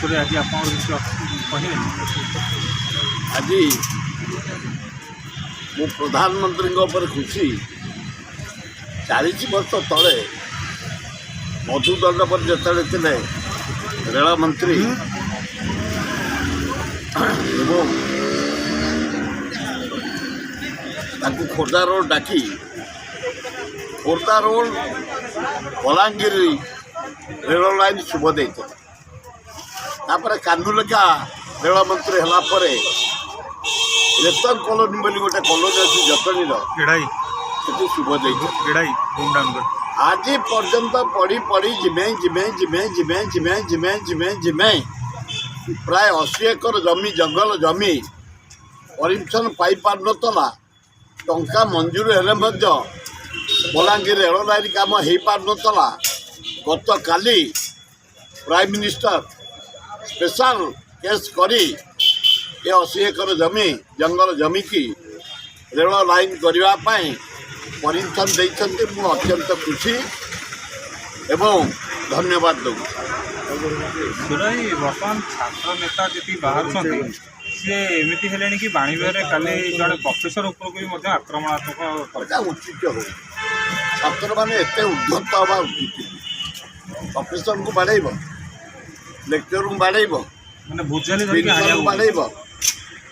विषय आज आप कहे आज मु प्रधानमंत्री खुशी 40 वर्ष तले मधुदंड जिते थे रेल मंत्री खोर्धा रोड डाकी Khordha road Balangir rail line शुभ देते कानुलेका रेल मंत्री है रेतन कॉलोनी बोली गोटे कॉलोनी अच्छी जटनी शुभ देते आज पर्यंत पढ़ी पढ़ी जिमे जिमे जिमे जिमे जिमे जिमे जिमे जिमे प्राय 80 एकर जमी जंगल जमी परमिशन पाई पार नतला टंका मंजूर हेले बलांगीर रेल लाइन काम हो पार नतला गत काली प्राइम मिनिस्टर स्पेशल केस करी ये 80 एकर जमी जंगल जमी की रेल लाइन करने परमिशन देते मु अत्यंत खुशी एवं धन्यवाद दूँ। बर्तमान छात्र नेता जी बाहर सी एमती है कि बाणीविहार काली जड़े प्रोफेसर उपर आक्रमणात्मक उचित हो छात्र मैंने एत उद्धत हवा उचित प्रोफेसर को बाड़े लेक्चर को बाड़े मैंने बुझाली बाड़े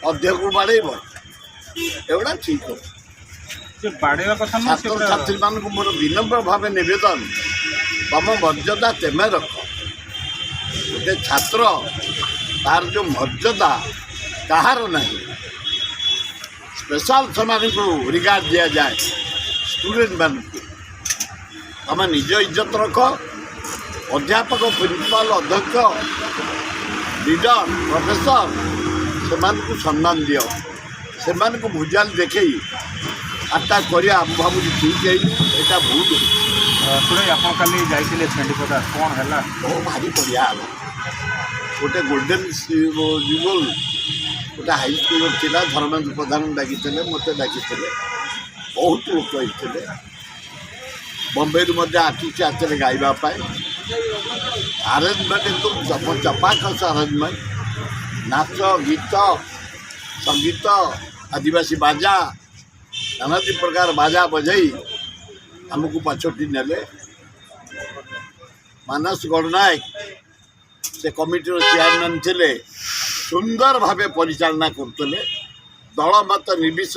अध्यक्ष को बाड़े एगुड़ा ठीक हो बाड़ेवा कथा छात्र छात्री मान मोर विनम्र भाव नवेदन तम मर्यादा तेमे रख गोटे छात्र तार जो मर्यादा कहार नहीं स्पेशल समान को रिगार्ड दिया जाए स्टूडेंट मान तुम निज इज्जत रख अध्यापक प्रिंसिपाल अध्यक्ष लीडर प्रोफेसर से सम्मान दियो से भुजाल देखे आटा करिया भावुँ ठीक है यहाँ भूल सुन आप काली जाइए छेपदा कौन है भारी बढ़िया गोटे गोल्डेन जुबल गोटे हाई स्कूल था धर्मेन्द्र प्रधान डाकी मत डाकी बहुत लोक होते बम्बे आसुचे आसते गाइबापी आरेंजमेंट एकदम चपाखस आरेंजमेंट नाच गीत संगीत आदिवासी बाजा नानादी प्रकार बाजा बजाई आमको पछोटी नेले मानस गणनायक से कमिटर चेयरमैन थे सुंदर भावे परिचालना करते दल मत निर्विशेष